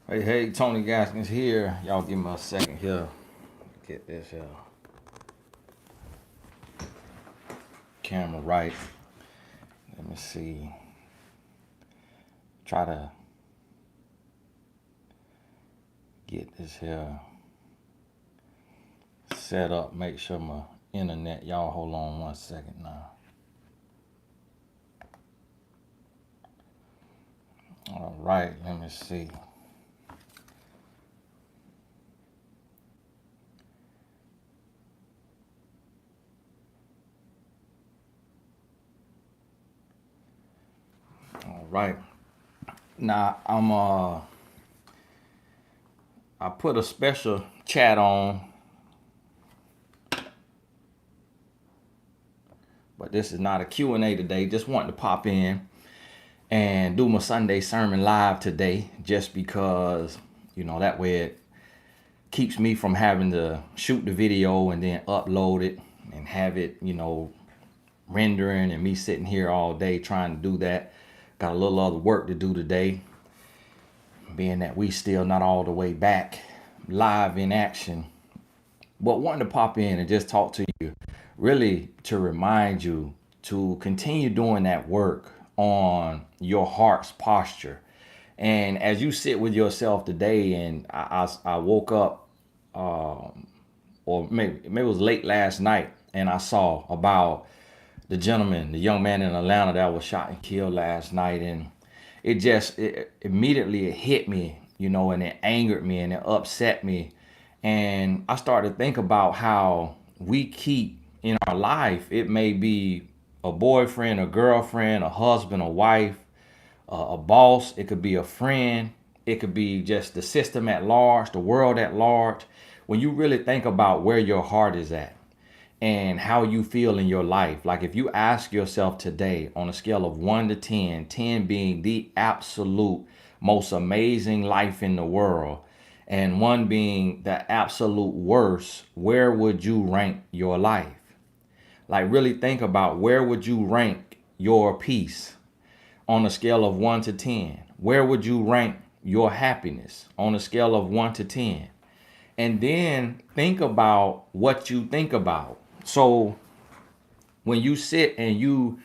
Hey, Tony Gaskins here. Y'all give me a second here. Get this camera right. Let me see. Try to get this here set up. Make sure my internet. Y'all hold on 1 second now. All right, let me see. All right. Now I put a special chat on, but this is not a Q&A today. Just wanted to pop in and do my Sunday sermon live today, just because that way it keeps me from having to shoot the video and then upload it and have it rendering, and me sitting here all day trying to do that. Got a little other work to do today, being that we still not all the way back live in action. But wanting to pop in and just talk to you, really to remind you to continue doing that work on your heart's posture. And as you sit with yourself today, and I woke up, or maybe it was late last night, and I saw about the young man in Atlanta that was shot and killed last night, and it immediately it hit me, and it angered me and it upset me, and I started to think about how we keep in our life. It may be a boyfriend, a girlfriend, a husband, a wife, a boss. It could be a friend. It could be just the system at large, the world at large. When you really think about where your heart is at and how you feel in your life, like if you ask yourself today on a scale of 1 to 10, 10 being the absolute most amazing life in the world, and 1 being the absolute worst, where would you rank your life? Like, really think about, where would you rank your peace on a scale of 1 to 10? Where would you rank your happiness on a scale of 1 to 10? And then think about what you think about. So when you sit and you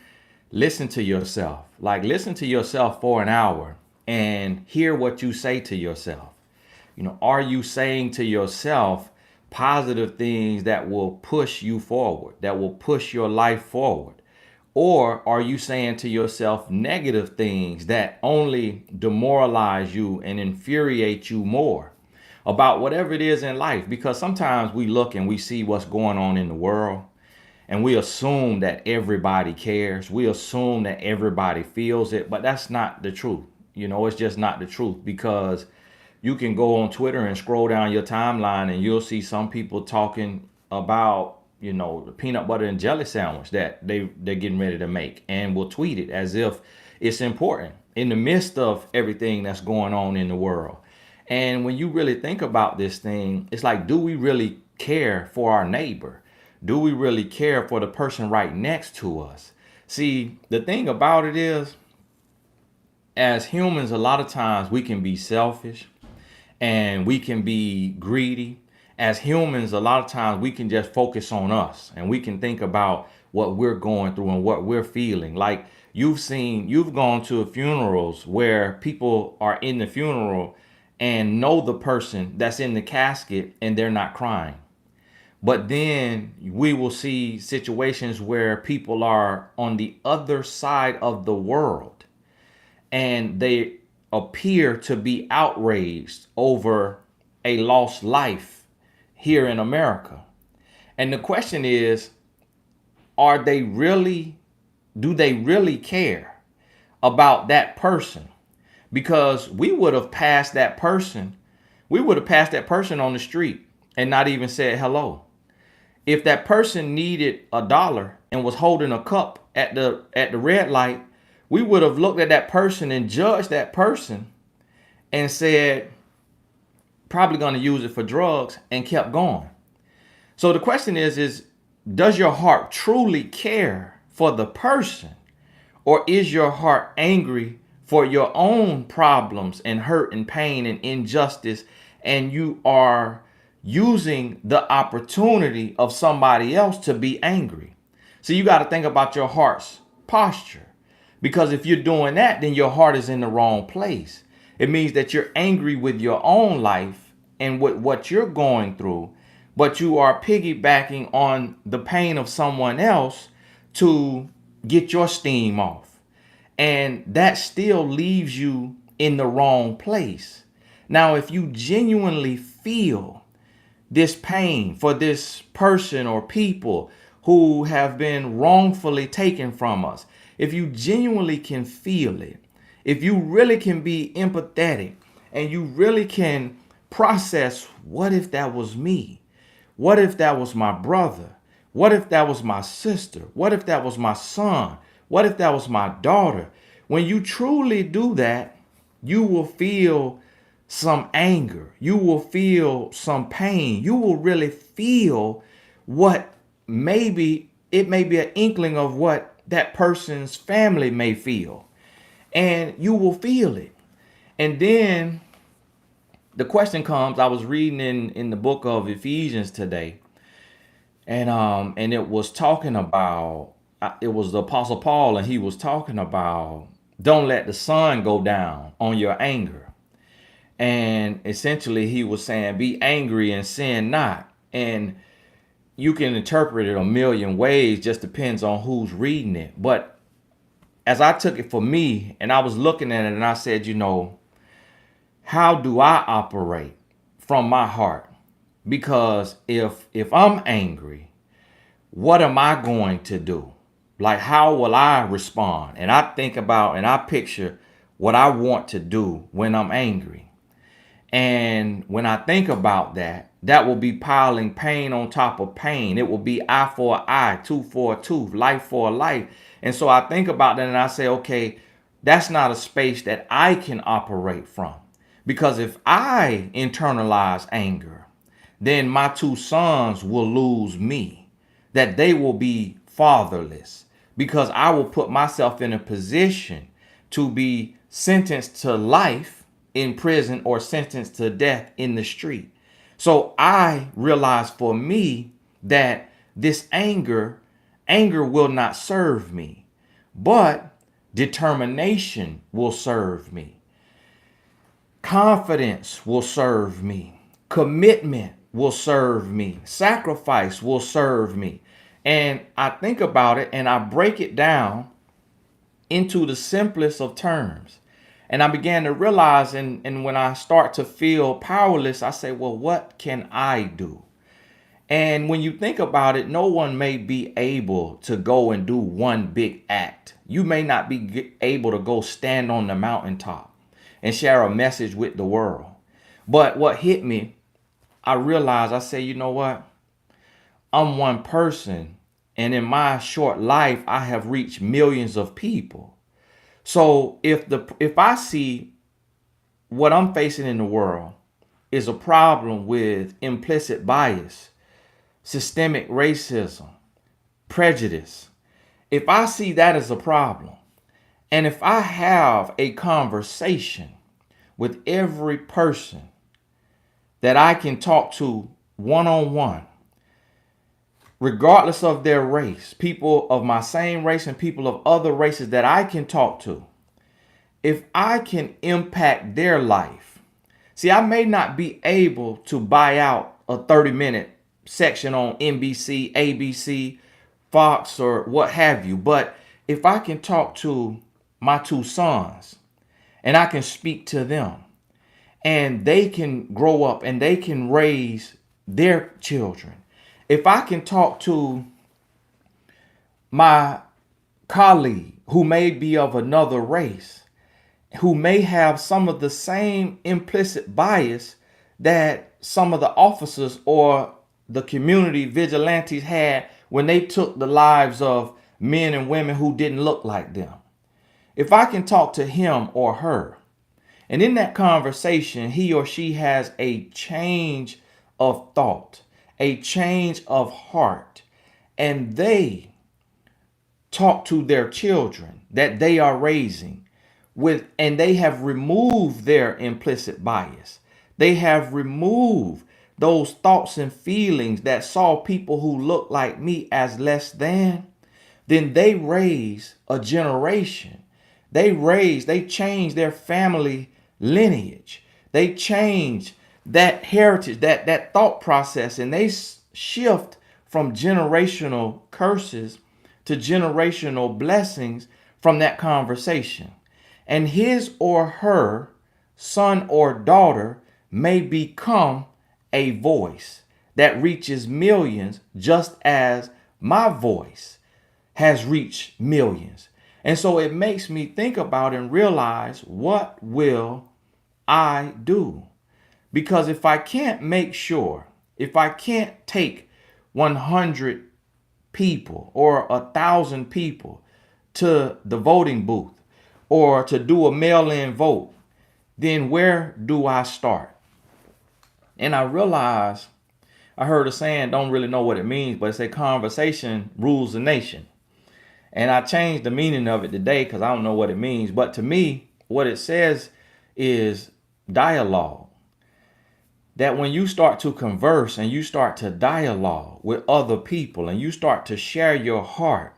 listen to yourself, like listen to yourself for an hour and hear what you say to yourself. Are you saying to yourself positive things that will push you forward, that will push your life forward? Or are you saying to yourself negative things that only demoralize you and infuriate you more about whatever it is in life? Because sometimes we look and we see what's going on in the world, and we assume that everybody cares. We assume that everybody feels it, but that's not the truth. It's just not the truth, because you can go on Twitter and scroll down your timeline and you'll see some people talking about, the peanut butter and jelly sandwich that they're getting ready to make, and will tweet it as if it's important in the midst of everything that's going on in the world. And when you really think about this thing, it's like, do we really care for our neighbor? Do we really care for the person right next to us? See, the thing about it is, as humans, a lot of times we can be selfish and we can be greedy. As humans, a lot of times we can just focus on us and we can think about what we're going through and what we're feeling. Like, you've gone to funerals where people are in the funeral and know the person that's in the casket and they're not crying. But then we will see situations where people are on the other side of the world and they appear to be outraged over a lost life here in America. And the question is, are they really, do they really care about that person? Because we would have passed that person on the street and not even said hello. If that person needed $1 and was holding a cup at the red light, we would have looked at that person and judged that person and said, probably going to use it for drugs, and kept going. So the question is does your heart truly care for the person, or is your heart angry for your own problems and hurt and pain and injustice, and you are using the opportunity of somebody else to be angry. So you got to think about your heart's posture, because if you're doing that, then your heart is in the wrong place. It means that you're angry with your own life and with what you're going through, but you are piggybacking on the pain of someone else to get your steam off. And that still leaves you in the wrong place. Now, if you genuinely feel this pain for this person or people who have been wrongfully taken from us, if you genuinely can feel it, if you really can be empathetic and you really can process, what if that was me? What if that was my brother? What if that was my sister? What if that was my son? What if that was my daughter? When you truly do that, you will feel some anger. You will feel some pain. You will really feel what maybe it may be an inkling of what that person's family may feel. And you will feel it. And then the question comes, I was reading in the book of Ephesians today, and it was talking about, it was the Apostle Paul, and he was talking about, don't let the sun go down on your anger. And essentially he was saying, be angry and sin not. And you can interpret it a million ways, just depends on who's reading it. But as I took it for me, and I was looking at it, and I said, how do I operate from my heart? Because if I'm angry, what am I going to do? Like, how will I respond? And I think about and I picture what I want to do when I'm angry. And when I think about that, that will be piling pain on top of pain. It will be eye for an eye, tooth for a tooth, life for a life. And so I think about that and I say, okay, that's not a space that I can operate from. Because if I internalize anger, then my two sons will lose me, that they will be fatherless, because I will put myself in a position to be sentenced to life in prison or sentenced to death in the street. So I realize for me that this anger will not serve me, but determination will serve me. Confidence will serve me. Commitment will serve me. Sacrifice will serve me. And I think about it and I break it down into the simplest of terms. And I began to realize, and when I start to feel powerless, I say, well, what can I do? And when you think about it, no one may be able to go and do one big act. You may not be able to go stand on the mountaintop and share a message with the world. But what hit me, I realized, I say, you know what? I'm one person, and in my short life, I have reached millions of people. So if I see what I'm facing in the world is a problem with implicit bias, systemic racism, prejudice, if I see that as a problem, and if I have a conversation with every person that I can talk to one-on-one, regardless of their race, people of my same race and people of other races that I can talk to, if I can impact their life. See, I may not be able to buy out a 30-minute section on NBC, ABC, Fox, or what have you, but if I can talk to my two sons and I can speak to them and they can grow up and they can raise their children, if I can talk to my colleague who may be of another race, who may have some of the same implicit bias that some of the officers or the community vigilantes had when they took the lives of men and women who didn't look like them. If I can talk to him or her, and in that conversation, he or she has a change of thought, a change of heart, and they talk to their children that they are raising and they have removed their implicit bias. They have removed those thoughts and feelings that saw people who look like me as less than. Then they raise a generation. They change their family lineage. They change that heritage, that thought process, and they shift from generational curses to generational blessings from that conversation. And his or her son or daughter may become a voice that reaches millions, just as my voice has reached millions. And so it makes me think about and realize, what will I do? Because if I can't make sure, if I can't take 100 people or 1,000 people to the voting booth or to do a mail-in vote, then where do I start? And I realized, I heard a saying, don't really know what it means, but it's a conversation rules the nation. And I changed the meaning of it today because I don't know what it means. But to me, what it says is dialogue. That when you start to converse and you start to dialogue with other people and you start to share your heart,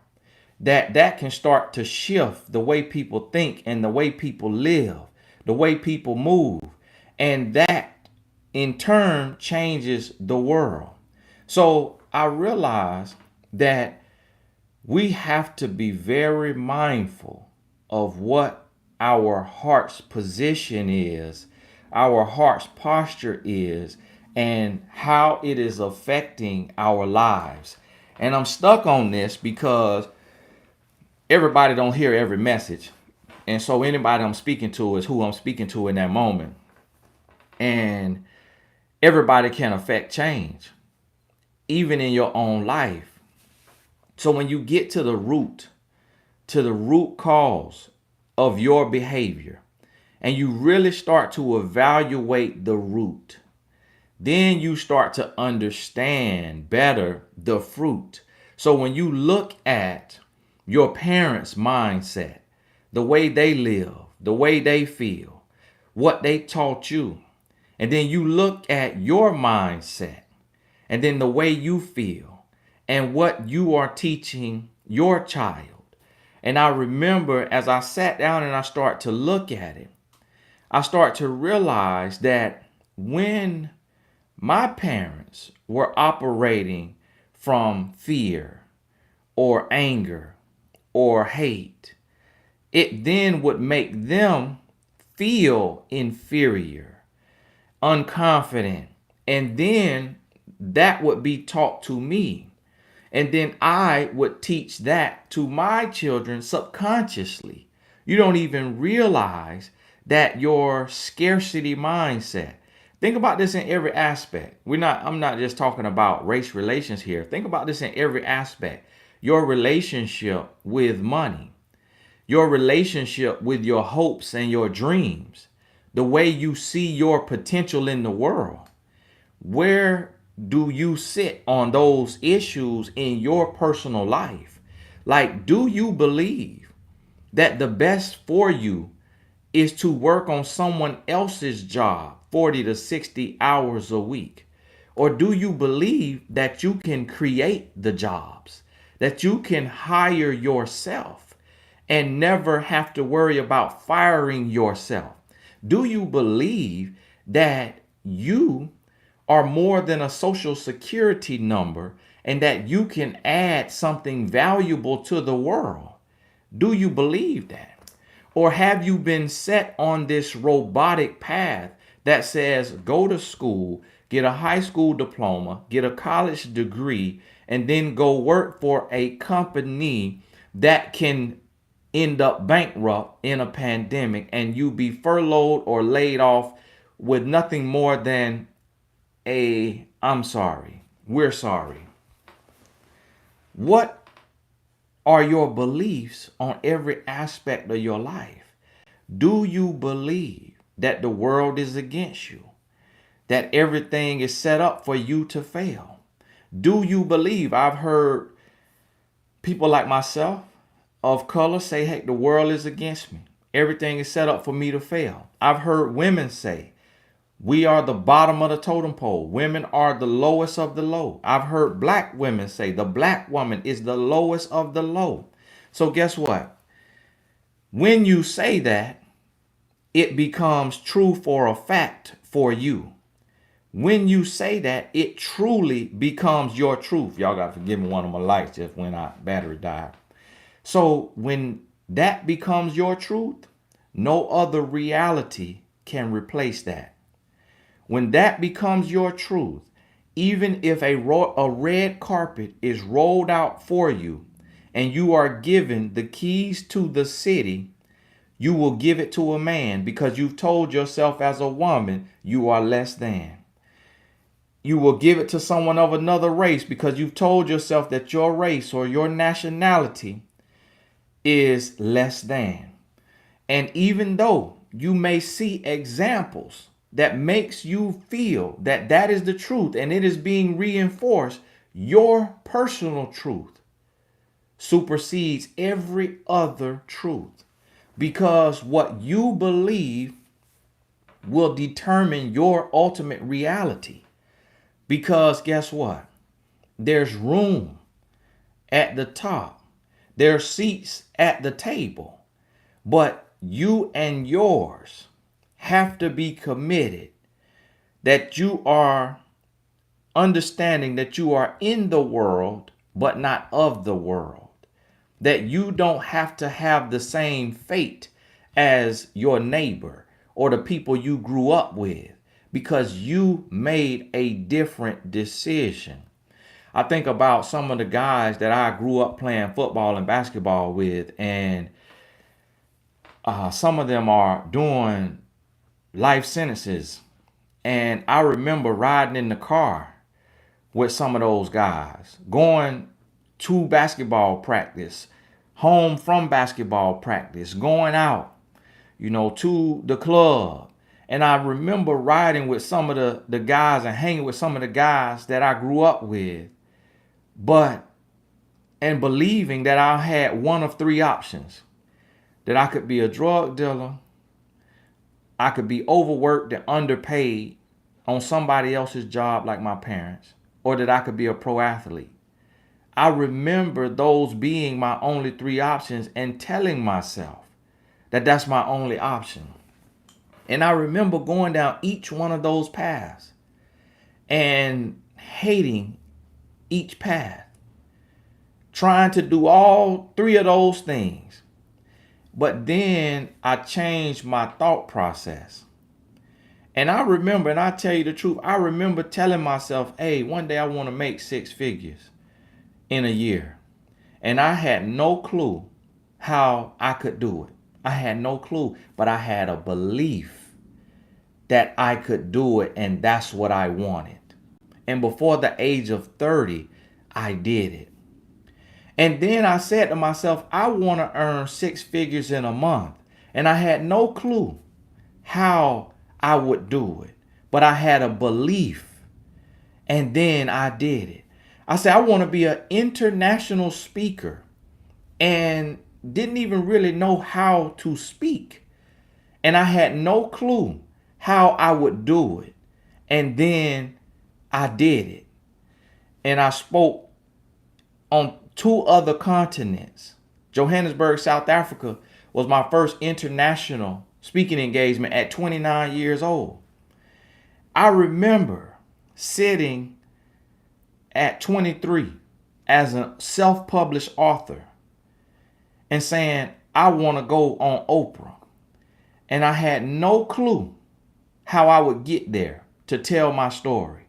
that can start to shift the way people think and the way people live, the way people move. And that in turn changes the world. So I realize that we have to be very mindful of what our heart's position is, our heart's posture is, and how it is affecting our lives. And I'm stuck on this because everybody don't hear every message. And so anybody I'm speaking to is who I'm speaking to in that moment. And everybody can affect change, even in your own life. So when you get to the root cause of your behavior, and you really start to evaluate the root, then you start to understand better the fruit. So when you look at your parents' mindset, the way they live, the way they feel, what they taught you, and then you look at your mindset, and then the way you feel, and what you are teaching your child. And I remember as I sat down and I start to look at it, I start to realize that when my parents were operating from fear or anger or hate, it then would make them feel inferior, unconfident, and then that would be taught to me. And then I would teach that to my children subconsciously. You don't even realize that your scarcity mindset. Think about this in every aspect. I'm not just talking about race relations here. Think about this in every aspect. Your relationship with money, your relationship with your hopes and your dreams, the way you see your potential in the world. Where do you sit on those issues in your personal life? Like, do you believe that the best for you is to work on someone else's job 40 to 60 hours a week? Or do you believe that you can create the jobs, that you can hire yourself and never have to worry about firing yourself? Do you believe that you are more than a social security number and that you can add something valuable to the world? Do you believe that? Or have you been set on this robotic path that says go to school, get a high school diploma, get a college degree, and then go work for a company that can end up bankrupt in a pandemic and you be furloughed or laid off with nothing more than I'm sorry, we're sorry? What are your beliefs on every aspect of your life? Do you believe that the world is against you? That everything is set up for you to fail? Do you believe? I've heard people like myself of color say, hey, the world is against me. Everything is set up for me to fail. I've heard women say, we are the bottom of the totem pole. Women are the lowest of the low. I've heard black women say the black woman is the lowest of the low. So guess what? When you say that, it becomes true for a fact for you. When you say that, it truly becomes your truth. Y'all got to forgive me, one of my lights just went out, battery died. So when that becomes your truth, no other reality can replace that. When that becomes your truth, even if a red carpet is rolled out for you and you are given the keys to the city, you will give it to a man because you've told yourself as a woman you are less than. You will give it to someone of another race because you've told yourself that your race or your nationality is less than. And even though you may see examples that makes you feel that that is the truth and it is being reinforced, your personal truth supersedes every other truth, because what you believe will determine your ultimate reality. Because guess what? There's room at the top. There are seats at the table. But you and yours have to be committed that you are understanding that you are in the world, but not of the world. That you don't have to have the same fate as your neighbor or the people you grew up with, because you made a different decision. I think about some of the guys that I grew up playing football and basketball with, and some of them are doing life sentences. And I remember riding in the car with some of those guys, going to basketball practice, home from basketball practice, going out, to the club. And I remember riding with some of the guys and hanging with some of the guys that I grew up with, and believing that I had one of three options: that I could be a drug dealer, I could be overworked and underpaid on somebody else's job like my parents, or that I could be a pro athlete. I remember those being my only three options and telling myself that that's my only option. And I remember going down each one of those paths and hating each path, trying to do all three of those things. But then I changed my thought process. And I remember, and I tell you the truth, I remember telling myself, hey, one day I want to make six figures in a year. And I had no clue how I could do it. I had no clue, but I had a belief that I could do it, and that's what I wanted. And before the age of 30, I did it. And then I said to myself, I want to earn six figures in a month. And I had no clue how I would do it, but I had a belief, and then I did it. I said, I want to be an international speaker, and didn't even really know how to speak. And I had no clue how I would do it. And then I did it. And I spoke on two other continents. Johannesburg, South Africa was my first international speaking engagement at 29 years old. I remember sitting at 23 as a self-published author and saying, I want to go on Oprah. And I had no clue how I would get there to tell my story.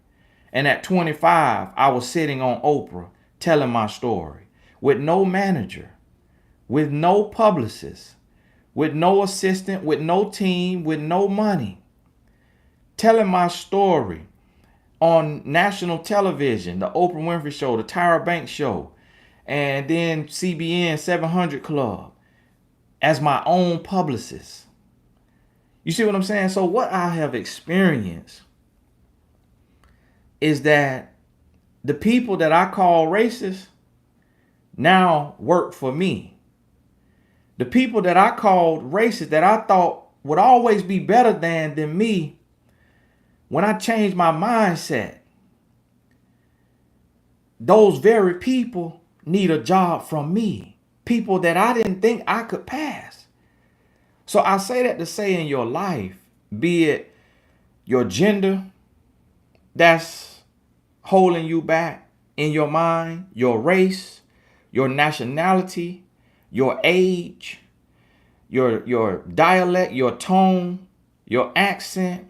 And at 25, I was sitting on Oprah telling my story with no manager, with no publicist, with no assistant, with no team, with no money, telling my story on national television, the Oprah Winfrey Show, the Tyra Banks Show, and then CBN 700 Club as my own publicist. You see what I'm saying? So what I have experienced is that the people that I call racist now work for me. The people that I called racist, that I thought would always be better than me, when I changed my mindset, those very people need a job from me. People that I didn't think I could pass. So I say that to say, in your life, be it your gender that's holding you back in your mind, your race, your nationality, your age, your dialect, your tone, your accent,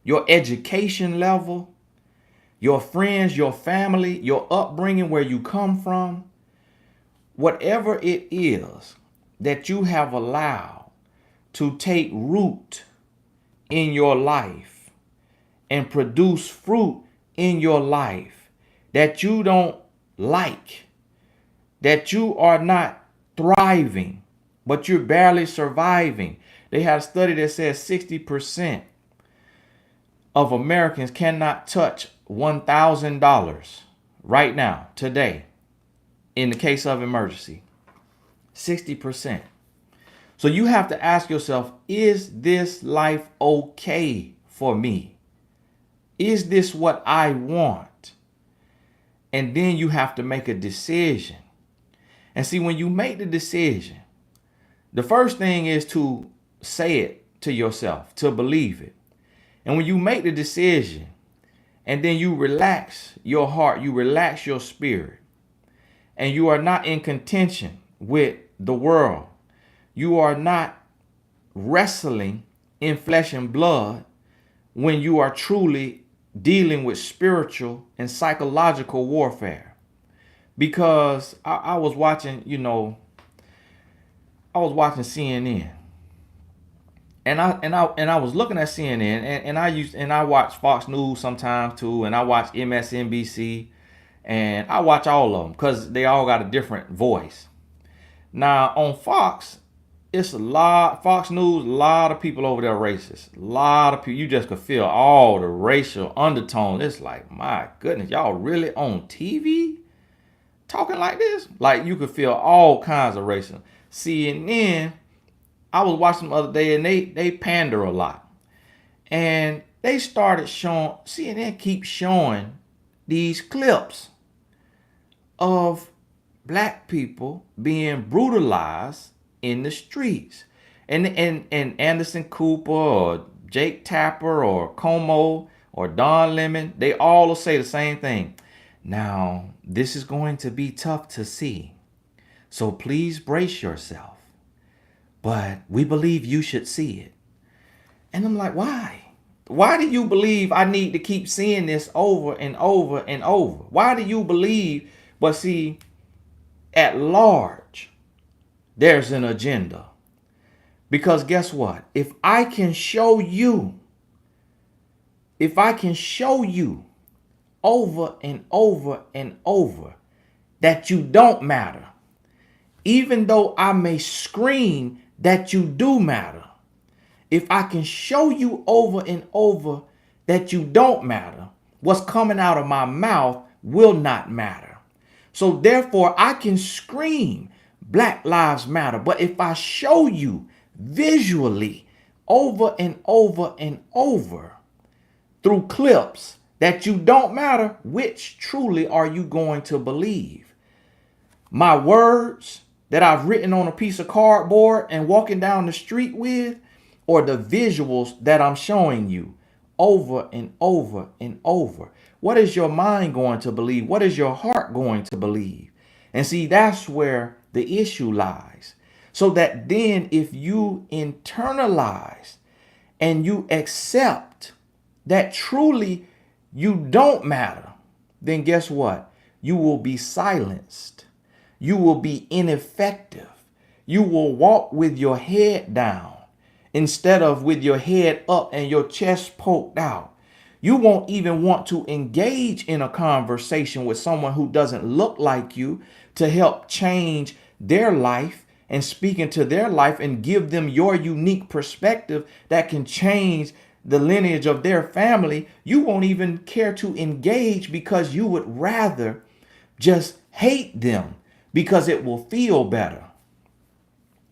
your education level, your friends, your family, your upbringing, where you come from, whatever it is that you have allowed to take root in your life and produce fruit in your life that you don't like, that you are not thriving, but you're barely surviving. They had a study that says 60% of Americans cannot touch $1,000 right now, today, in the case of emergency. 60%. So you have to ask yourself, is this life okay for me? Is this what I want? And then you have to make a decision. And see, when you make the decision, the first thing is to say it to yourself, to believe it. And when you make the decision, and then you relax your heart, you relax your spirit, and you are not in contention with the world, you are not wrestling in flesh and blood, when you are truly dealing with spiritual and psychological warfare. Because I was watching, I was watching CNN, and I was looking at CNN, and I watch Fox News sometimes too, and I watch MSNBC, and I watch all of them because they all got a different voice. Now on Fox, it's Fox News, a lot of people over there racist. A lot of people, you just could feel all the racial undertones. It's like, my goodness, y'all really on TV talking like this? Like, you could feel all kinds of racism. CNN, I was watching the other day, and they pander a lot. And they started showing, CNN keeps showing these clips of black people being brutalized in the streets. And Anderson Cooper or Jake Tapper or Como or Don Lemon, they all will say the same thing. Now, this is going to be tough to see, so please brace yourself. But we believe you should see it. And I'm like, why? Why do you believe I need to keep seeing this over and over and over? Why do you believe? But see, at large, there's an agenda. Because guess what? If I can show you over and over and over that you don't matter, even though I may scream that you do matter, if I can show you over and over that you don't matter, what's coming out of my mouth will not matter. So therefore, I can scream Black Lives Matter. But if I show you visually over and over and over through clips that you don't matter, which truly are you going to believe? My words that I've written on a piece of cardboard and walking down the street with, or the visuals that I'm showing you over and over and over? What is your mind going to believe? What is your heart going to believe? And see, that's where the issue lies. So that then if you internalize and you accept that truly you don't matter, then guess what? You will be silenced. You will be ineffective. You will walk with your head down instead of with your head up and your chest poked out. You won't even want to engage in a conversation with someone who doesn't look like you to help change their life and speak into their life and give them your unique perspective that can change the lineage of their family. You won't even care to engage because you would rather just hate them because it will feel better.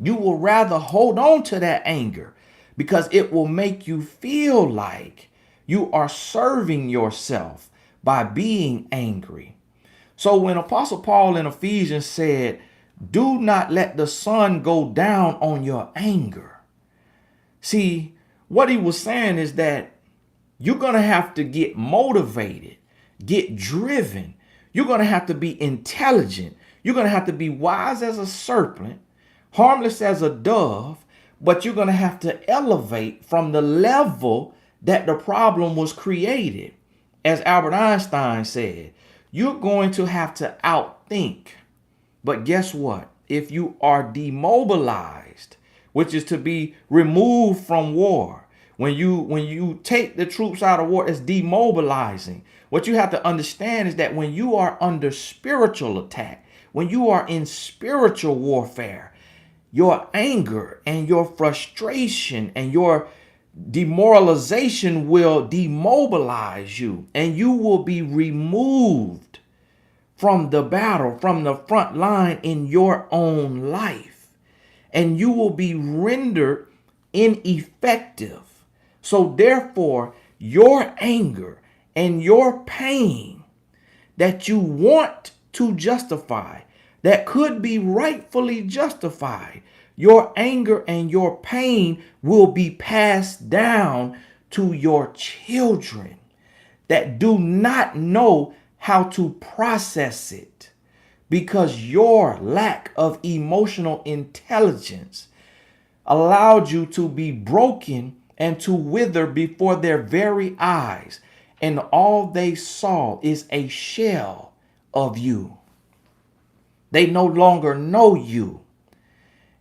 You will rather hold on to that anger because it will make you feel like you are serving yourself by being angry. So when Apostle Paul in Ephesians said, do not let the sun go down on your anger. See, what he was saying is that you're going to have to get motivated, get driven. You're going to have to be intelligent. You're going to have to be wise as a serpent, harmless as a dove, but you're going to have to elevate from the level that the problem was created. As Albert Einstein said, you're going to have to outthink. But guess what? If you are demobilized, which is to be removed from war, when you take the troops out of war, it's demobilizing. What you have to understand is that when you are under spiritual attack, when you are in spiritual warfare, your anger and your frustration and your demoralization will demobilize you, and you will be removed from the battle, from the front line in your own life, and you will be rendered ineffective. So therefore, your anger and your pain that you want to justify, that could be rightfully justified, your anger and your pain will be passed down to your children that do not know how to process it, because your lack of emotional intelligence allowed you to be broken and to wither before their very eyes, and all they saw is a shell of you. They no longer know you.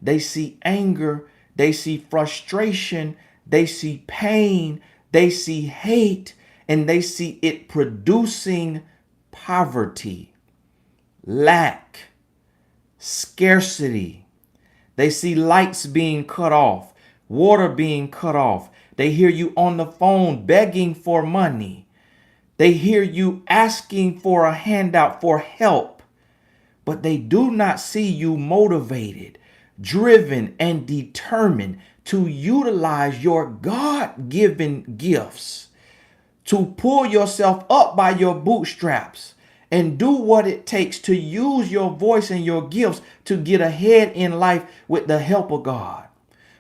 They see anger, they see frustration, they see pain, they see hate, and they see it producing poverty, lack, scarcity. They see lights being cut off, water being cut off. They hear you on the phone begging for money. They hear you asking for a handout, for help, but they do not see you motivated, driven, and determined to utilize your God-given gifts, to pull yourself up by your bootstraps and do what it takes to use your voice and your gifts to get ahead in life with the help of God.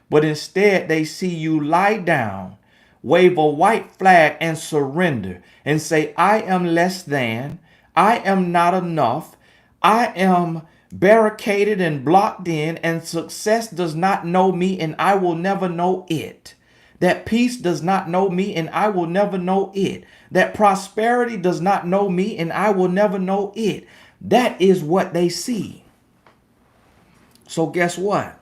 But instead, they see you lie down, wave a white flag, and surrender and say, I am less than, I am not enough, I am barricaded and blocked in, and success does not know me, and I will never know it. That peace does not know me, and I will never know it. That prosperity does not know me, and I will never know it. That is what they see. So guess what?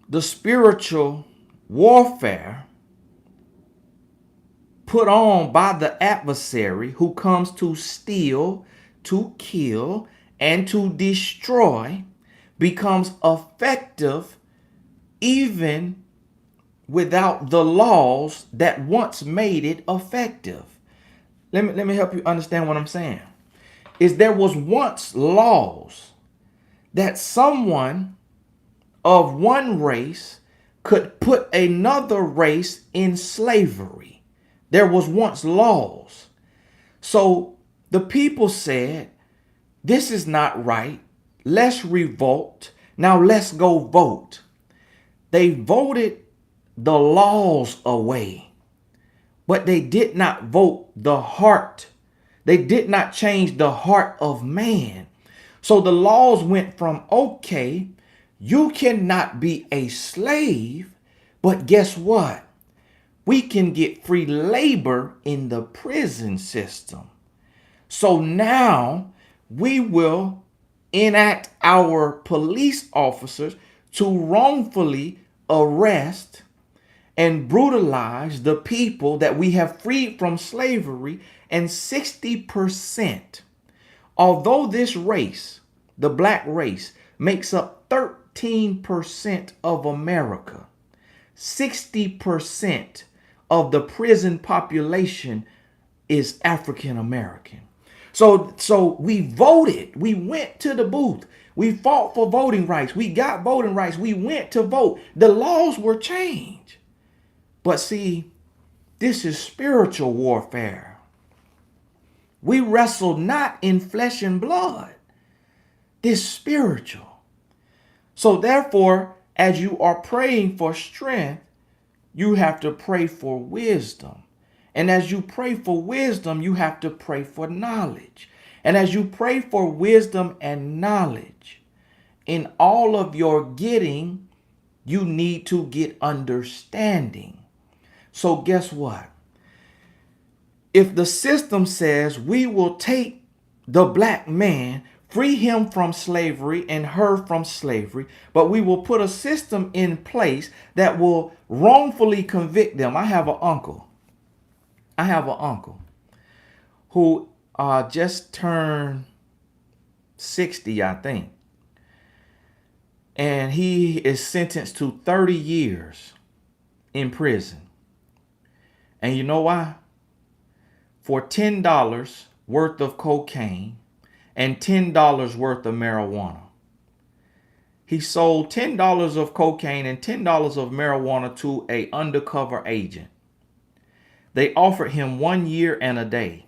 The spiritual warfare put on by the adversary, who comes to steal, to kill, and to destroy, becomes effective even without the laws that once made it effective. Let me help you understand what I'm saying. Is there was once laws that someone of one race could put another race in slavery. There was once laws. So the people said, this is not right. Let's revolt. Now let's go vote. They voted the laws away, but they did not vote the heart. They did not change the heart of man. So the laws went from, okay, you cannot be a slave, but guess what? We can get free labor in the prison system. So now we will enact our police officers to wrongfully arrest and brutalize the people that we have freed from slavery. And 60%, although this race, the black race, makes up 13% of America, 60% of the prison population is African American. So we voted. We went to the booth. We fought for voting rights. We got voting rights. We went to vote. The laws were changed. But see, this is spiritual warfare. We wrestle not in flesh and blood. This spiritual. So therefore, as you are praying for strength, you have to pray for wisdom. And as you pray for wisdom, you have to pray for knowledge. And as you pray for wisdom and knowledge, in all of your getting, you need to get understanding. So guess what? If the system says we will take the black man, free him from slavery and her from slavery, but we will put a system in place that will wrongfully convict them. I have an uncle who just turned 60, I think. And he is sentenced to 30 years in prison. And you know why? For $10 worth of cocaine and $10 worth of marijuana. He sold $10 of cocaine and $10 of marijuana to an undercover agent. They offered him 1 year and a day.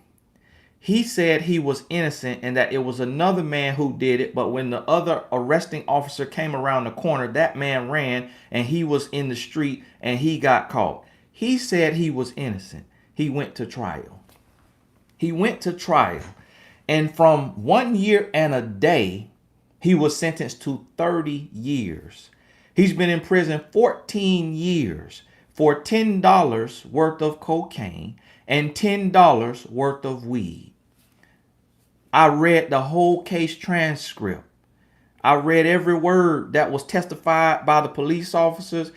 He said he was innocent and that it was another man who did it. But when the other arresting officer came around the corner, that man ran and he was in the street and he got caught. He said he was innocent. He went to trial. And from 1 year and a day, he was sentenced to 30 years. He's been in prison 14 years for $10 worth of cocaine and $10 worth of weed. I read the whole case transcript. I read every word that was testified by the police officers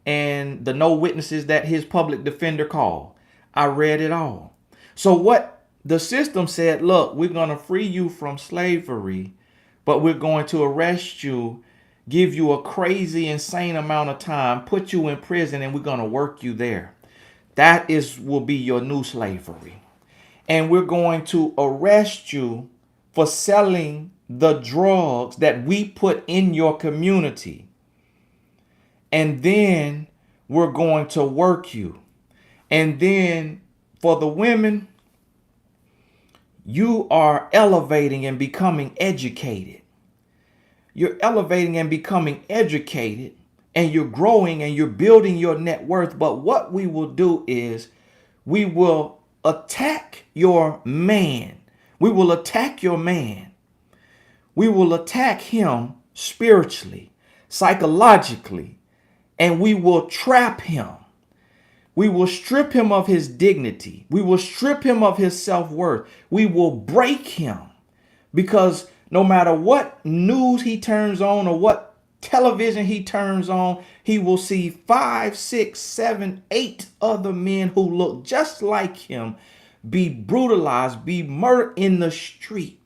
and the no witnesses that his public defender called. I read it all. So what the system said, look, we're going to free you from slavery, but we're going to arrest you, give you a crazy, insane amount of time, put you in prison, and we're going to work you there. That will be your new slavery. And we're going to arrest you for selling the drugs that we put in your community. And then we're going to work you. And then for the women, you are elevating and becoming educated. You're elevating and becoming educated, and you're growing and you're building your net worth. But what we will do is we will attack your man. We will attack your man. We will attack him spiritually, psychologically, and we will trap him. We will strip him of his dignity. We will strip him of his self-worth. We will break him, because no matter what news he turns on or what television he turns on, he will see 5, 6, 7, 8 other men who look just like him be brutalized, be murdered in the street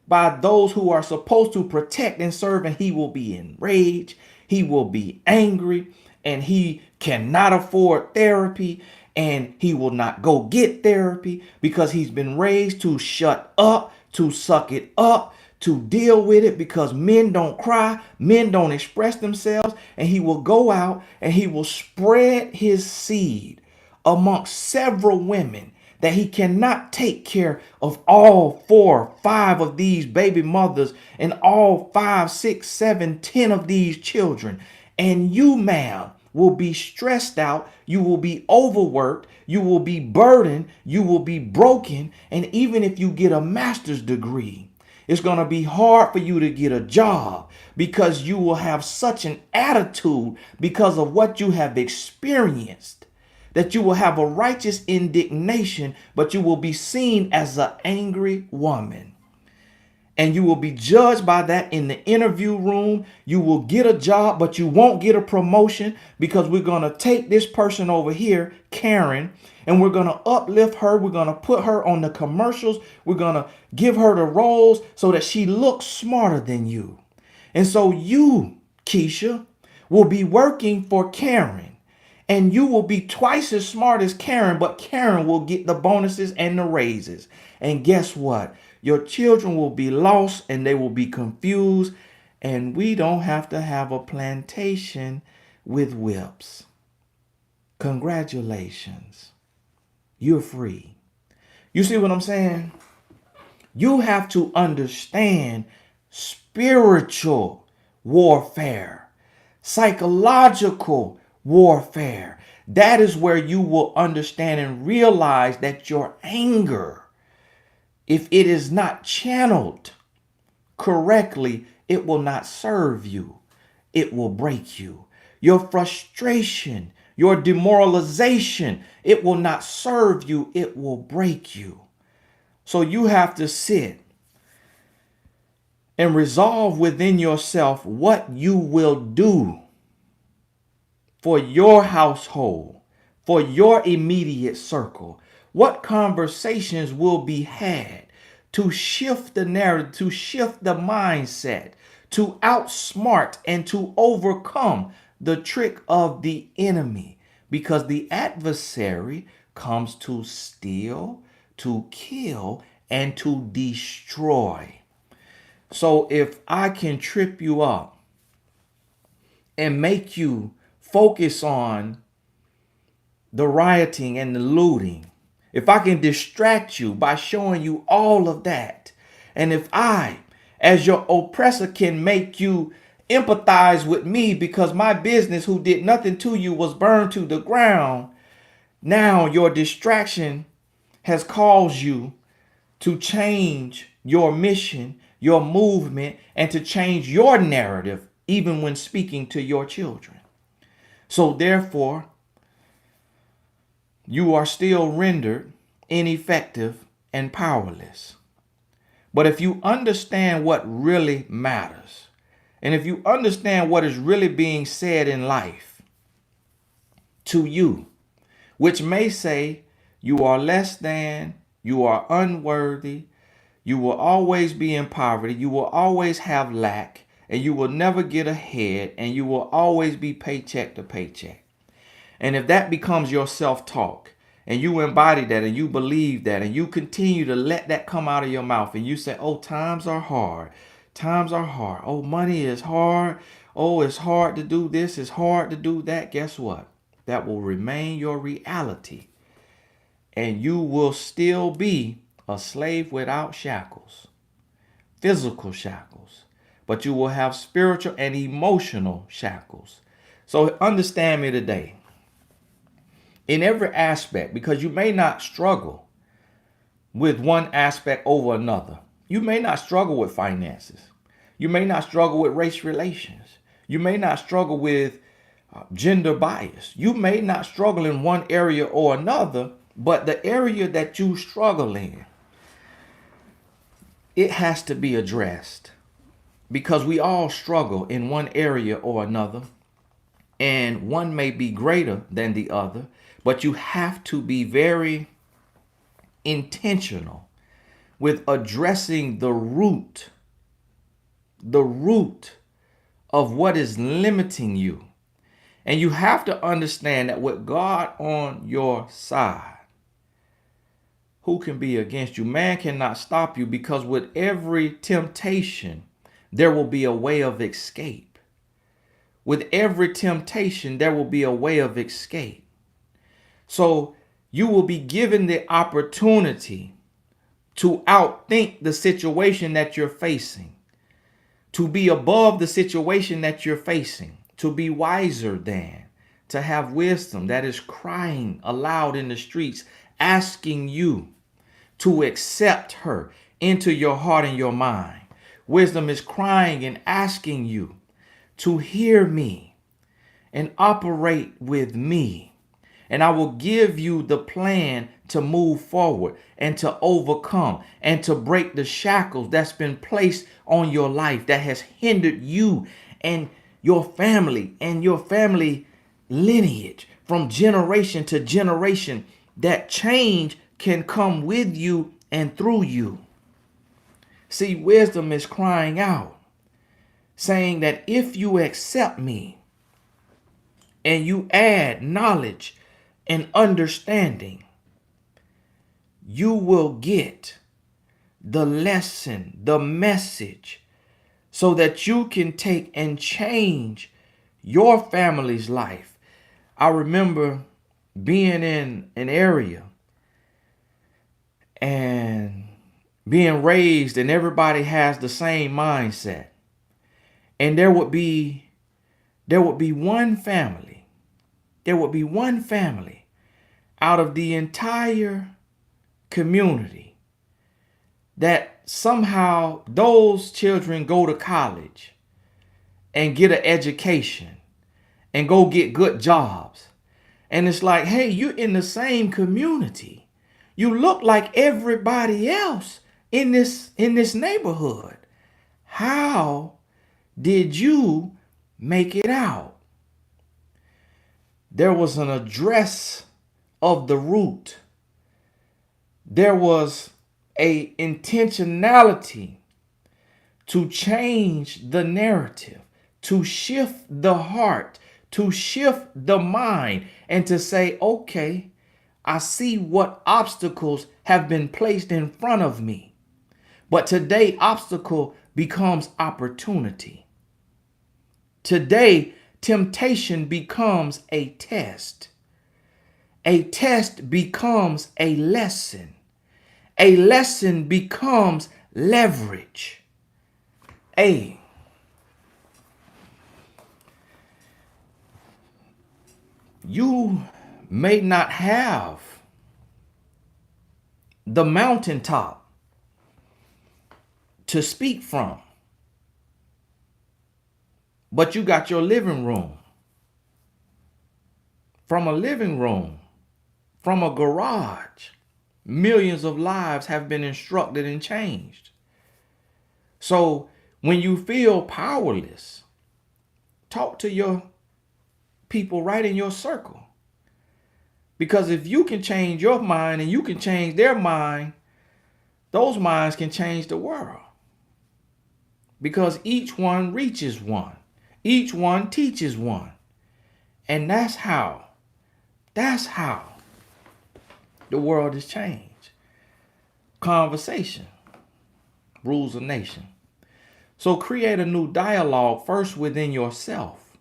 by those who are supposed to protect and serve, and he will be enraged. He will be angry, and he cannot afford therapy, and he will not go get therapy because he's been raised to shut up, to suck it up, to deal with it, because men don't cry, men don't express themselves, and he will go out and he will spread his seed amongst several women that he cannot take care of all 4, 5 of these baby mothers and all 5, 6, 7, 10 of these children. And you, ma'am, will be stressed out. You will be overworked. You will be burdened. You will be broken. And even if you get a master's degree, it's going to be hard for you to get a job, because you will have such an attitude because of what you have experienced, that you will have a righteous indignation, but you will be seen as an angry woman. And you will be judged by that in the interview room. You will get a job, but you won't get a promotion, because we're going to take this person over here, Karen, and we're going to uplift her. We're going to put her on the commercials. We're going to give her the roles so that she looks smarter than you. And so you, Keisha, will be working for Karen, and you will be twice as smart as Karen, but Karen will get the bonuses and the raises. And guess what? Your children will be lost and they will be confused, and we don't have to have a plantation with whips. Congratulations. You're free. You see what I'm saying? You have to understand spiritual warfare, psychological warfare. That is where you will understand and realize that your anger, if it is not channeled correctly, it will not serve you. It will break you. Your frustration, your demoralization, it will not serve you. It will break you. So you have to sit and resolve within yourself what you will do for your household, for your immediate circle. What conversations will be had to shift the narrative, to shift the mindset, to outsmart and to overcome the trick of the enemy. Because the adversary comes to steal, to kill, and to destroy. So if I can trip you up and make you focus on the rioting and the looting, if I can distract you by showing you all of that, and if I, as your oppressor, can make you empathize with me because my business, who did nothing to you, was burned to the ground, now your distraction has caused you to change your mission, your movement, and to change your narrative, even when speaking to your children. So therefore, you are still rendered ineffective and powerless. But if you understand what really matters, and if you understand what is really being said in life to you, which may say you are less than, you are unworthy, you will always be in poverty, you will always have lack, and you will never get ahead, and you will always be paycheck to paycheck. And if that becomes your self-talk, and you embody that, and you believe that, and you continue to let that come out of your mouth, and you say, oh, times are hard. Times are hard. Oh, money is hard. Oh, it's hard to do this. It's hard to do that. Guess what? That will remain your reality. And you will still be a slave without shackles, physical shackles, but you will have spiritual and emotional shackles. So understand me today. In every aspect, because you may not struggle with one aspect over another. You may not struggle with finances. You may not struggle with race relations. You may not struggle with gender bias. You may not struggle in one area or another, but the area that you struggle in, it has to be addressed, because we all struggle in one area or another, and one may be greater than the other, but you have to be very intentional with addressing the root of what is limiting you. And you have to understand that with God on your side, who can be against you? Man cannot stop you, because with every temptation, there will be a way of escape. With every temptation, there will be a way of escape. So you will be given the opportunity to outthink the situation that you're facing, to be above the situation that you're facing, to be wiser than, to have wisdom that is crying aloud in the streets, asking you to accept her into your heart and your mind. Wisdom is crying and asking you to hear me and operate with me. And I will give you the plan to move forward and to overcome and to break the shackles that's been placed on your life that has hindered you and your family lineage from generation to generation. That change can come with you and through you. See, wisdom is crying out, saying that if you accept me and you add knowledge and understanding, you will get the lesson, the message, so that you can take and change your family's life. I remember being in an area and being raised, and everybody has the same mindset. And there would be one family. There would be one family out of the entire community that somehow those children go to college and get an education and go get good jobs. And it's like, hey, you're in the same community. You look like everybody else in this neighborhood. How did you make it out? There was an address of the root. There was a intentionality to change the narrative, to shift the heart, to shift the mind, and to say, okay, I see what obstacles have been placed in front of me. But today, obstacle becomes opportunity. Today, temptation becomes a test. A test becomes a lesson. A lesson becomes leverage. You may not have the mountaintop to speak from, but you got your living room. From a living room, from a garage, millions of lives have been instructed and changed. So when you feel powerless, talk to your people right in your circle. Because if you can change your mind and you can change their mind, those minds can change the world. Because each one reaches one. Each one teaches one. And that's how the world is changed. Conversation rules a nation. So create a new dialogue first within yourself.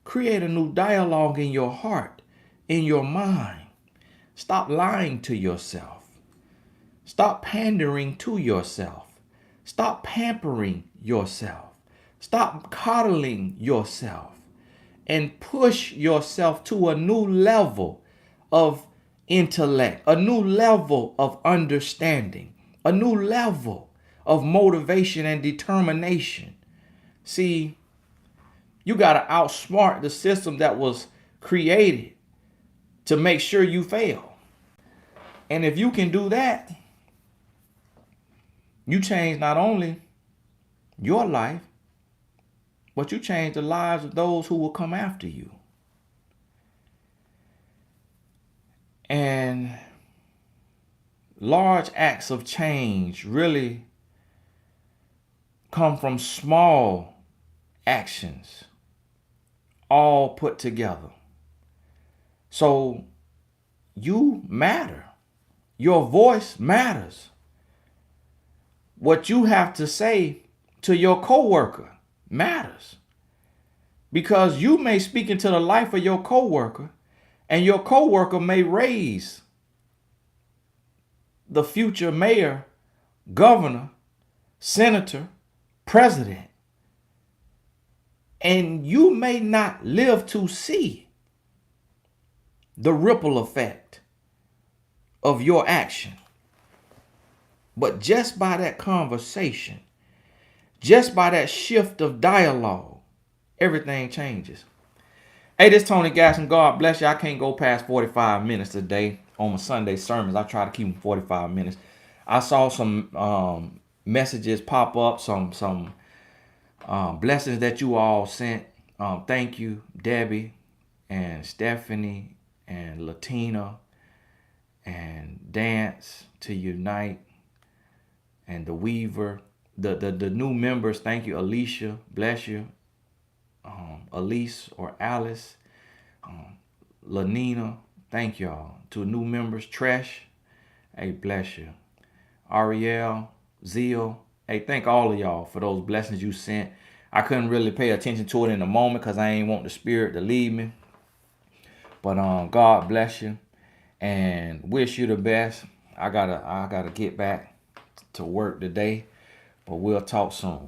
Create a new dialogue in your heart, in your mind. Stop lying to yourself. Stop pandering to yourself. Stop pampering yourself. Stop coddling yourself. And push yourself to a new level of intellect, a new level of understanding, a new level of motivation and determination. See, you got to outsmart the system that was created to make sure you fail. And if you can do that, you change not only your life, but you change the lives of those who will come after you. And large acts of change really come from small actions, all put together. So you matter. Your voice matters. What you have to say to your coworker matters. Because you may speak into the life of your coworker, and your coworker may raise the future mayor, governor, senator, president. And you may not live to see the ripple effect of your action. But just by that conversation, just by that shift of dialogue, everything changes. Hey, this is Tony Gasson. God bless you. I can't go past 45 minutes today on my Sunday sermons. I try to keep them 45 minutes. I saw some messages pop up, some blessings that you all sent. Thank you, Debbie and Stephanie and Latina and Dance to Unite and the Weaver. The new members, thank you, Alicia, bless you. Elise or Alice, Lanina, thank y'all. To new members, Tresh, hey, bless you. Ariel, Zeal. Hey, thank all of y'all for those blessings you sent. I couldn't really pay attention to it in the moment because I ain't want the spirit to lead me. But God bless you and wish you the best. I gotta get back to work today, but we'll talk soon.